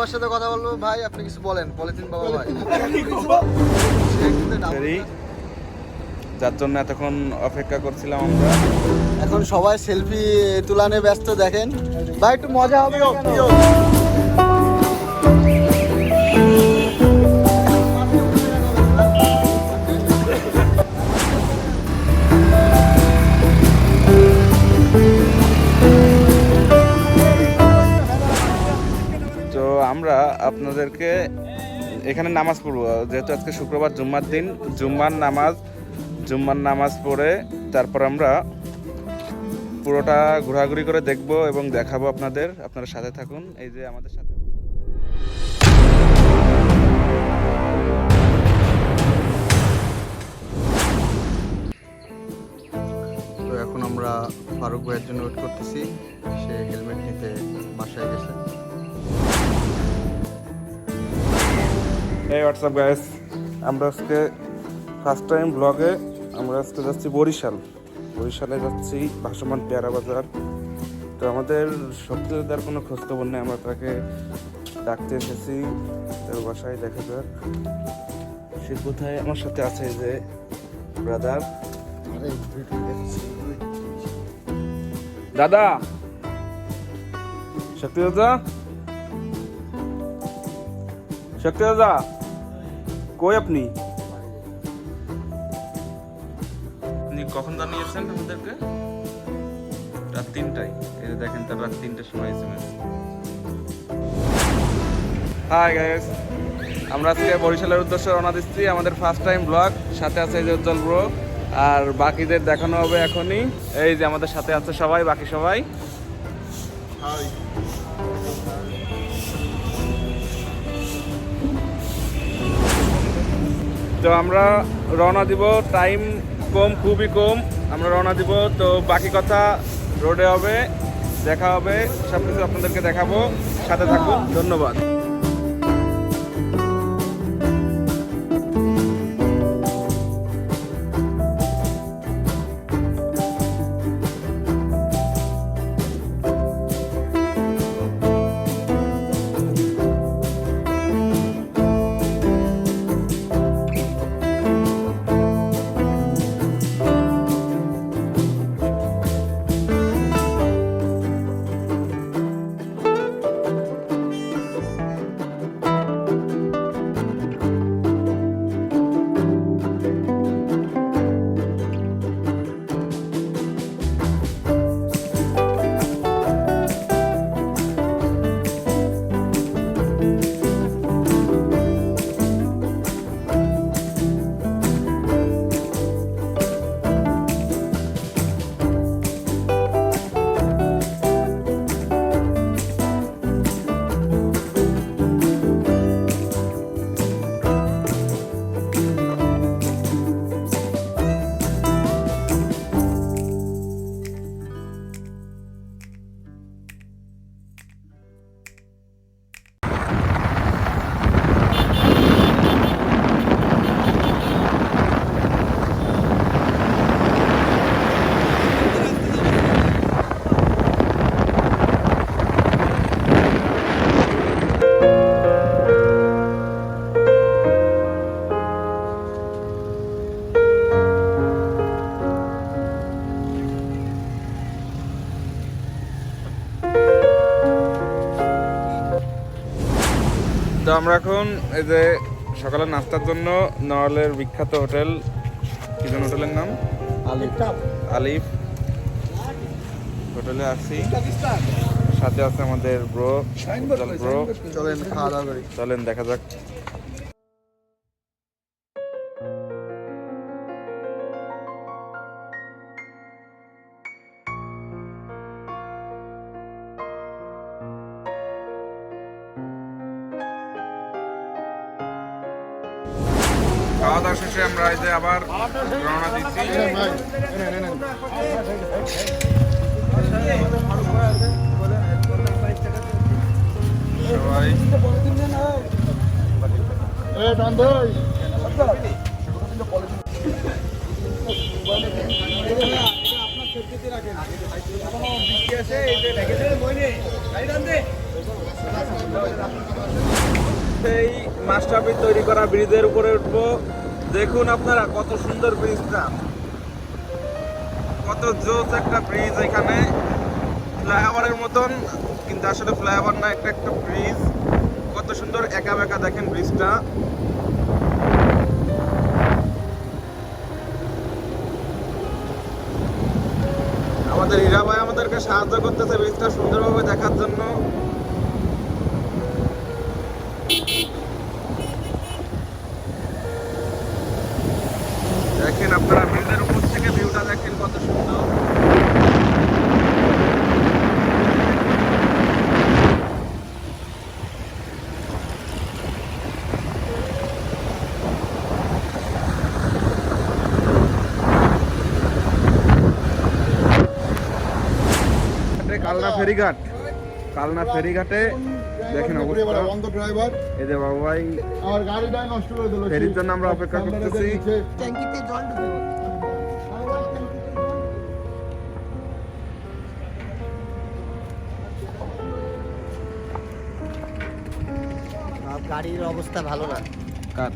আপনার সাথে কথা বলবো ভাই, আপনি কিছু বলেন। পলিথিন বাবা ভাই, যার জন্য এতক্ষণ অপেক্ষা করছিলাম আমরা। এখন সবাই সেলফি তুলানে ব্যস্ত। দেখেন ভাই, একটু মজা হবে না কেন? তো আমরা আপনাদেরকে এখানে নামাজ পড়বো, যেহেতু আজকে শুক্রবার জুম্মার দিন। জুম্মার নামাজ পড়ে তারপর আমরা পুরোটা ঘোরাঘুরি করে দেখবো এবং দেখাবো আপনাদের। আপনারা সাথে থাকুন, এই যে আমাদের সাথে। তো এখন আমরা ফারুক ভাইয়ের জন্য ওয়েট করতেছি। সে হেলমেট নিতে বাসায় গেছে। এই হোয়াটসঅ্যাপ গাইস, আমরা আজকে ফার্স্ট টাইম ব্লগে আমরা আজকে যাচ্ছি বরিশালে যাচ্ছি, ভাসমান পেয়ারা বাজার। তো আমাদের সত্যিকার কোনো খোঁজখবর নেই, আমরা তাকে ডাকতে এসেছি তার বাসায়। দেখা যাক সে কোথায়। আমার সাথে আছে এই যে ব্রাদার। দাদা, শক্তি দাদা কই আপনি? আপনি কখন জানিয়েছেন আমাদেরকে? রাত 3টায়। এই যে দেখেন, তার রাত 3টার সময় এসএমএস। হাই গাইস, আমরা আজকে বরিশালের উদ্দেশ্যে রওনা দিচ্ছি। আমাদের ফার্স্ট টাইম ব্লগ, সাথে আছে এই যে উজ্জ্বল ব্রো, আর বাকিদের দেখানো হবে এখনই। এই যে আমাদের সাথে আছে সবাই, বাকি সবাই। তো আমরা রওনা দিব, টাইম কম, খুবই কম। আমরা রওনা দিব, তো বাকি কথা রোডে হবে, দেখা হবে, সব কিছু আপনাদেরকে দেখাবো। সাথে থাকুন, ধন্যবাদ। তো আমরা এখন এই যে সকালের নাস্তার জন্য নড়ালের বিখ্যাত হোটেল, কি যেন হোটেলের নাম? আলিফ হোটেলে আসছি। সাথে আছে আমাদের ব্রো। চলেন খাওয়া দাওয়া করি। চলেন দেখা যাক। খাওয়া দাওয়া শেষে আমরা এই যে আবার রওনা দিচ্ছি। সবাই এই মাস্টারপিস তৈরি করা ব্রিজের উপরে উঠবো। দেখুন আপনারা কত সুন্দর ব্রিজটা, কত জোস একটা ব্রিজ। এখানে ফ্লাইওভারের মতন, কিন্তু আসলে ফ্লাইওভার না, একটা একটা ব্রিজ। কত সুন্দর একা বেঁকা দেখেন ব্রিজটা। আমাদের হীরা ভাই আমাদেরকে সাহায্য করতেছে ব্রিজটা সুন্দরভাবে দেখার জন্য। দেখেন আপনারা ব্রিজের উপর থেকে ভিউটা দেখেন কত সুন্দর। কালনা ফেরিঘাট, কালনা ফেরিঘাটে দেখেন অবস্থা। ড্রাইভার এই যে বাবু ভাই, আমার গাড়িটা নষ্ট করে দিল। ফেরির জন্য আমরা অপেক্ষা করতেছি। ট্যাঙ্কিতে জল ঢুকে গাড়ির অবস্থা ভালো না। কার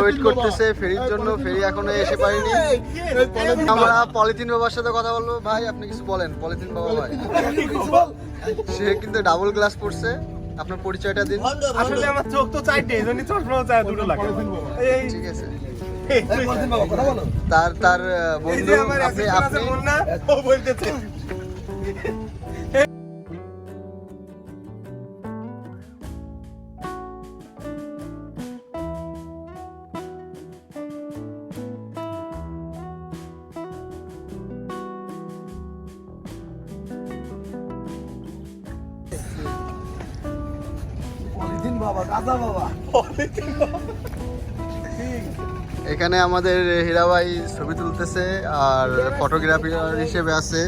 ওয়েট করতেছে ফেরির জন্য, ফেরি এখনো এসে পারেনি। আমরা পলিথিন বাবার সাথে কথা বলবো। ভাই আপনি কিছু বলেন, পলিথিন বাবা ভাই। সে কিন্তু ডাবল গ্লাস পড়ছে। আপনার পরিচয়টা দিন। আসলে আমার চোখ তো চাইতে, এজন্য চশমাও চাই দুটো লাগে। এই ঠিক আছে। পলিথিন বাবা কথা বলো। তার এই বন্ধু যে আমার আপনি অ্যাসিস্ট্যান্ট আছে আপনি মুন্না, ও বলতেছে পলিথিন বাবা, গাজা বাবা, পলিথিন বাবা। এখানে আমাদের হীরা ভাই ছবি তুলতেছে, আর ফটোগ্রাফার হিসেবে আছে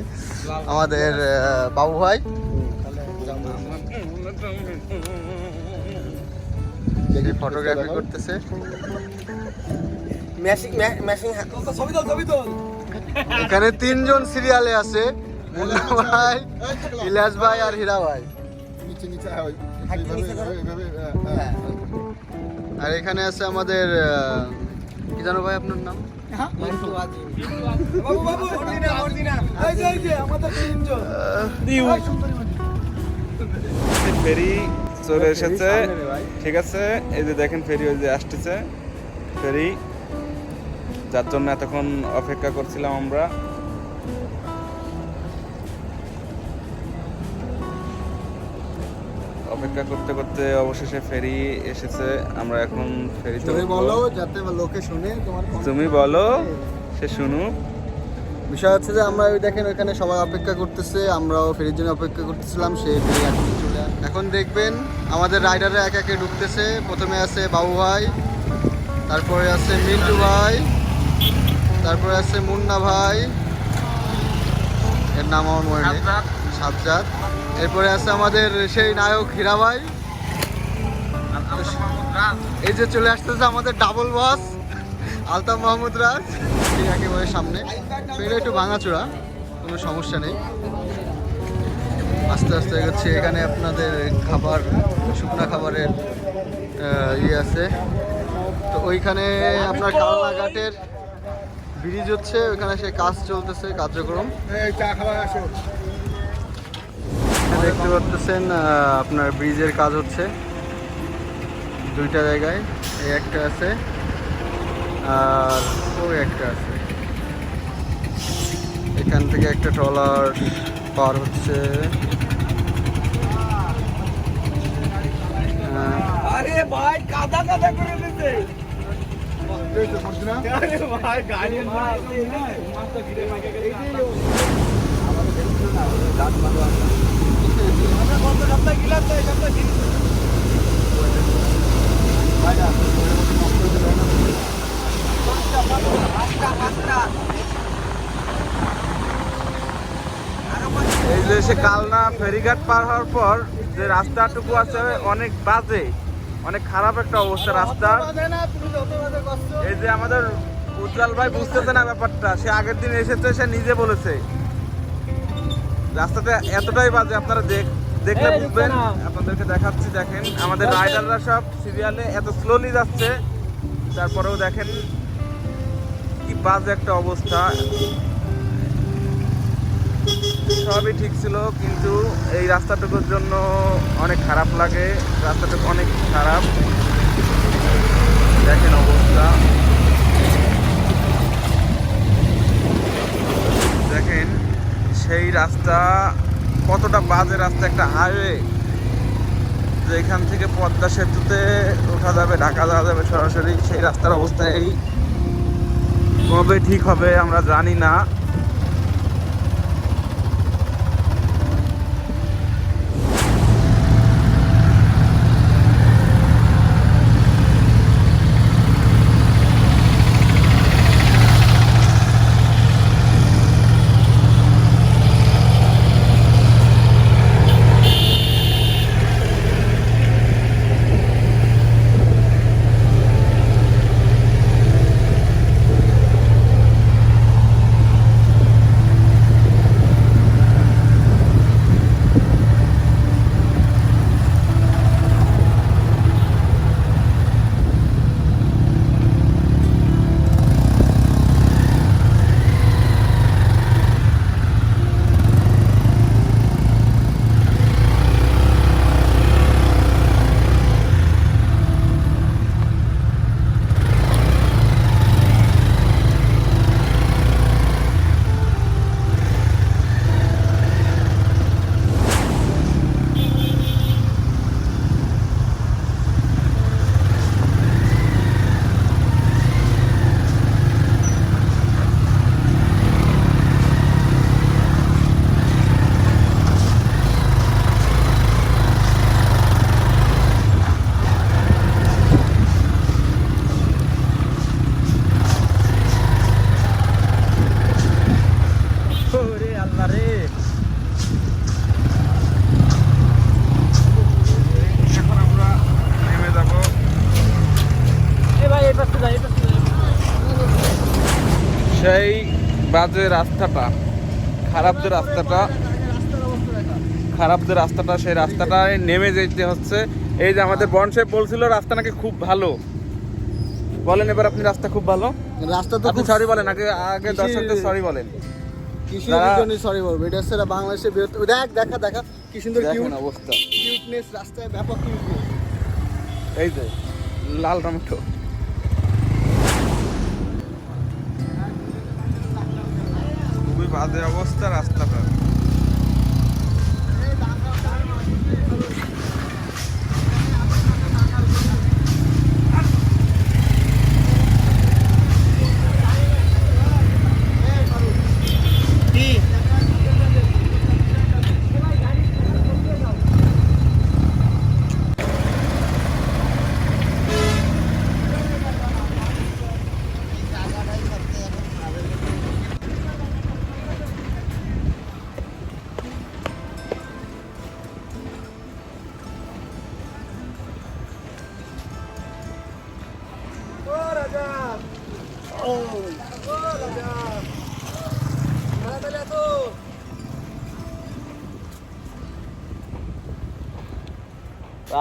আমাদের বাবু ভাই। ফটোগ্রাফি করতেছে। ম্যাশিং ম্যাশিং ছবি তোল, ছবি তোল। এখানে তিনজন সিরিয়ালে আছে, মুন্না ভাই, ইলিয়াস ভাই আর হীরা ভাই। নিচে নিচে হয় এইভাবে আর এখানে আছে আমাদের কি জানো ভাই আপনার নাম? বাবু বাবু, অর্জিনা অর্জিনা, এই যে আমাদের তিনজন। ফেরি চলে এসেছে, ঠিক আছে। এই যে দেখেন ফেরি ওই যে আসতেছে, ফেরি যার জন্য এতক্ষণ অপেক্ষা করছিলাম আমরা। অপেক্ষা করতে করতে অবশেষে ফেরি এসেছে। আমরা এখন ফেরিতে তুমি উঠবো। বলো যাতে লোকে শুনে তোমার। তুমি বলো, সে শুনুক। বিষয় হচ্ছে যে আমরা ওই দেখেন ওইখানে সবাই অপেক্ষা করতেছে, আমরাও ফেরির জন্য অপেক্ষা করতেছিলাম। সেই ফেরি এখন চলে এখন দেখবেন আমাদের রাইডাররা একে একে ঢুকতেছে। প্রথমে আছে বাবু ভাই, তারপরে আছে মিন্টু ভাই, তারপরে আছে মুন্না ভাই, এর নাম আমার মনে নেই, সাজ্জাদ। এরপরে আছে আমাদের সেই নায়ক হীরা ভাই। এই যে চলে আসতেছে আমাদের ডাবল বস আলতাফ মাহমুদ রাজ, ঠিক একেবারে সামনে। ফের একটু ভাঙাচোরা, কোনো সমস্যা নেই। আস্তে আস্তে এগোচ্ছে। এখানে আপনাদের খাবার, শুকনা খাবারের ইয়ে আছে। তো ওইখানে আপনার কালনাঘাটের ব্রিজ হচ্ছে, ওইখানে সে কাজ চলতেছে, কার্যক্রম। এই চা খাওয়া আসো। দেখতে পাচ্ছেন আপনার ব্রিজের কাজ হচ্ছে দুইটা জায়গায়। এই একটা আছে আর ওই একটা আছে। এখান থেকে একটা ট্রলার পার হচ্ছে। আরে ভাই, কাদা কাদা করে দিতে। এই তো করছি না। আরে ভাই, গাড়ি মার মাথা ঘিরে মাকে গেছে। আমরা কত সপ্তাহ গিলাম তো, এই সপ্তাহ গিলি। এই যে সে কালনা ফেরিঘাট পার হওয়ার পর যে রাস্তাটুকু আছে অনেক বাজে, অনেক খারাপ একটা অবস্থা রাস্তার। এই যে আমাদের উজ্জ্বল ভাই বুঝতেছে না ব্যাপারটা, সে আগের দিন এসেছে, সে নিজে বলেছে রাস্তাটা এতটাই বাজে। আপনারা দেখলে বুঝবেন, আপনাদেরকে দেখাচ্ছি। দেখেন আমাদের রাইডাররা সব সিরিয়ালে এত স্লোলি যাচ্ছে, তারপরেও দেখেন কি বাজে একটা অবস্থা। সবই ঠিক ছিল, কিন্তু এই রাস্তাটুকুর জন্য অনেক খারাপ লাগে। রাস্তাটুকু অনেক খারাপ, দেখেন অবস্থা। দেখেন সেই রাস্তা কতটা বাজে রাস্তা, একটা হাইওয়ে, যে এখান থেকে পদ্মা সেতুতে ওঠা যাবে, ঢাকা যাওয়া যাবে সরাসরি, সেই রাস্তার অবস্থা এই। কবে ঠিক হবে আমরা জানি না। সেই বাজে রাস্তাটা, খারাপ যে রাস্তাটা, সেই রাস্তাটায় নেমে যেতে হচ্ছে। এই যে আমাদের বনশেপ বলছিল রাস্তা নাকি খুব ভালো। বলেন এবার আপনি, রাস্তা খুব ভালো? রাস্তা তো আপনি সরি বলেন, আগে দর্শকদের সরি বলেন। কৃষির জন্য সরি বলবো, এটা হচ্ছে বাংলাদেশের বৃহত্তম। দেখা কি সুন্দর অবস্থা, কিউটনেস, রাস্তায় ব্যাপক কিউটনেস। এই যে লাল টমেটো। খুবই বাজে অবস্থা রাস্তাটা।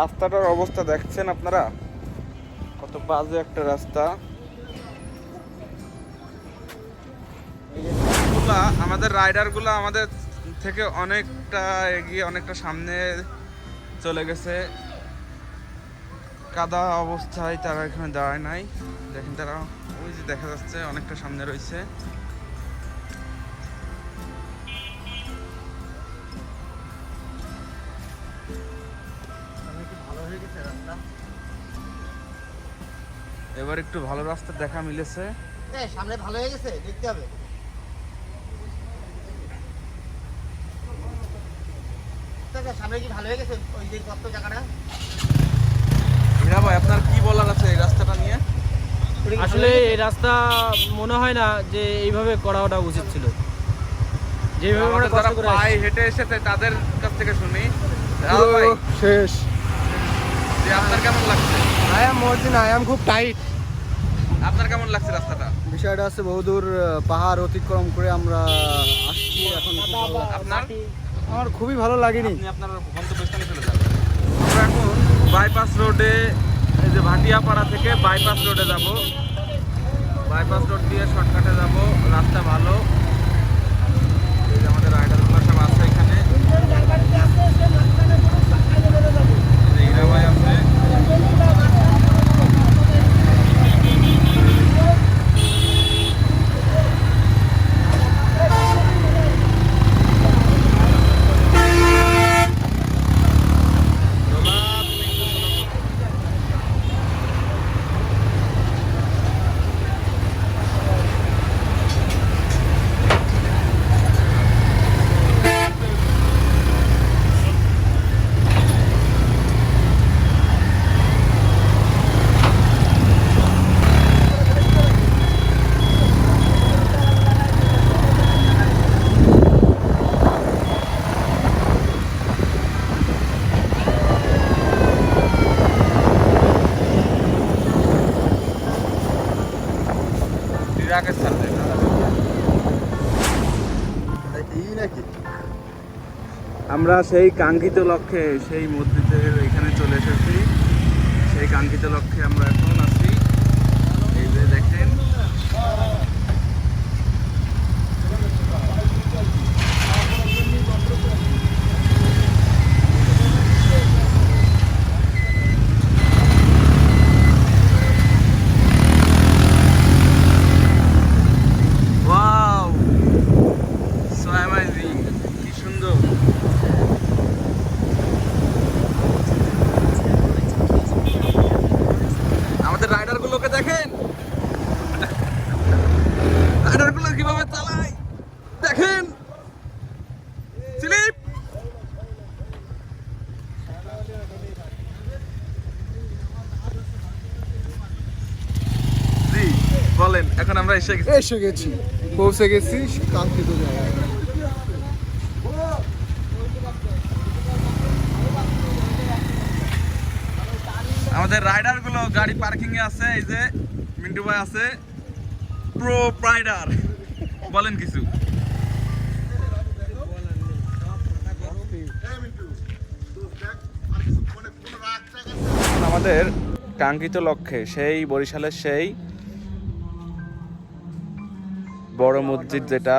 রাস্তাটার অবস্থা দেখছেন আপনারা, কত বাজে একটা রাস্তা। আমাদের রাইডার গুলা আমাদের থেকে অনেকটা এগিয়ে, অনেকটা সামনে চলে গেছে। কাদা অবস্থায় তারা এখানে দাঁড়ায় নাই। দেখেন তারা ওই যে দেখা যাচ্ছে অনেকটা সামনে রয়েছে। এবার একটু ভালো রাস্তা দেখা মিলেছে। সামনে ভালো হয়ে গেছে, দেখতে হবে। সামনে কি ভালো হয়ে গেছে ওই যে কত জায়গাটা? হীরা ভাই, আপনার কি বলার আছে এই রাস্তাটা নিয়ে? আসলে এই রাস্তা মনে হয় না যে এইভাবে করাটা উচিত ছিল। যেভাবে আমরা যারা কষ্ট করে পায়ে হেঁটে এসেছে তাদের কাছ থেকে শুনি। শেষ যে আপনার কেমন লাগছে? I am Marjina, I am খুব টাইট। আপনার কেমন লাগছে রাস্তাটা? বিষয়টা আছে বহুদূর পাহাড় অতিক্রম করে আমরা আসছি এখন। আপনার আমার খুবই ভালো লাগেনি। আপনি আপনার গন্তব্যস্থানে চলে যান। আমরা এখন বাইপাস রোডে, এই যে ভাটিয়াপাড়া থেকে বাইপাস রোডে যাব। বাইপাস রোড দিয়ে শর্টকাটে যাব, রাস্তা ভালো। এই যে আমাদের রাইডারগুলো সব আছে এখানে। এই যে হীরা ভাই আছে। ইরাকের সাথে এই নাকি আমরা সেই কাঙ্ক্ষিত লক্ষ্যে, সেই মসজিদের এখানে চলে এসেছি। সেই কাঙ্ক্ষিত লক্ষ্যে আমরা এখন আছি। এই যে দেখেন, ওয়াও, সো অ্যামেজিং, কি সুন্দর। আমাদের রাইডারগুলোকে দেখেন, রাইডারগুলো কিভাবে চালায় দেখেন। স্লিপ জি বলেন, এখন আমরা এসে গেছি। এসে গেছি, পৌঁছে গেছি কাঙ্ক্ষিত জায়গায়। আমাদের রাইডারগুলো গাড়ি পার্কিং এ আছে। এই যে মিন্টু ভাই আছে, প্রো রাইডার। বলেন কিছু। আমাদের কাঙ্ক্ষিত লক্ষ্যে, সেই বরিশালের সেই বড় মসজিদ, যেটা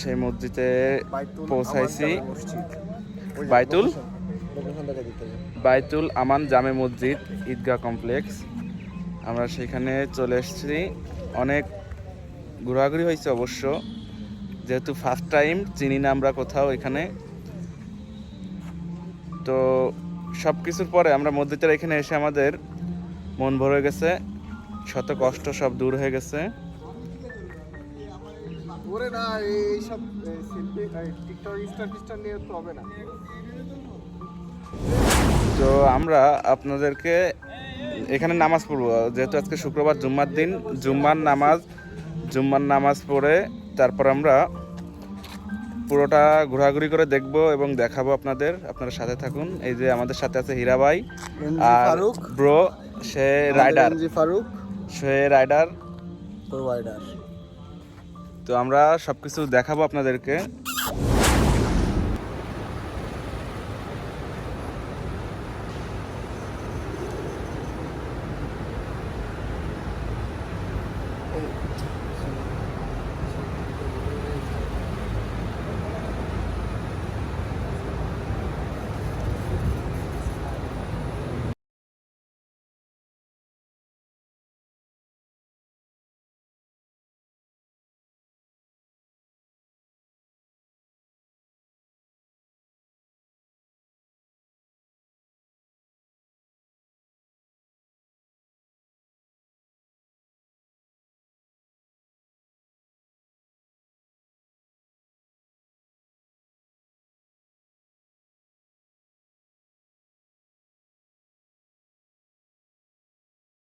সেই মসজিদে পৌঁছাইছি। বাইতুল আমান জামে মসজিদ ঈদগাহ কমপ্লেক্স। আমরা সেখানে চলে এসেছি। অনেক ঘোরাঘুরি হয়েছে অবশ্য, যেহেতু ফার্স্ট টাইম, চিনি না আমরা কোথাও এখানে। তো সব কিছুর পরে আমরা মসজিদের এখানে এসে আমাদের মন ভরে গেছে, শত কষ্ট সব দূর হয়ে গেছে। ওরে না, এই সব সেলফি টিকটক স্টার নিয়ে তো হবে না। তো আমরা আপনাদেরকে এখানে নামাজ পড়বো, যেহেতু আজকে শুক্রবার জুম্মার দিন। জুম্মার নামাজ পড়ে তারপর আমরা পুরোটা ঘোরাঘুরি করে দেখবো এবং দেখাবো আপনাদের। আপনারা সাথে থাকুন। এই যে আমাদের সাথে আছে হীরা ভাই আর ব্রো, সে রাইডার। ফারুক, সে রাইডার। প্রোভাইডার। তো আমরা সবকিছু দেখাবো আপনাদেরকে।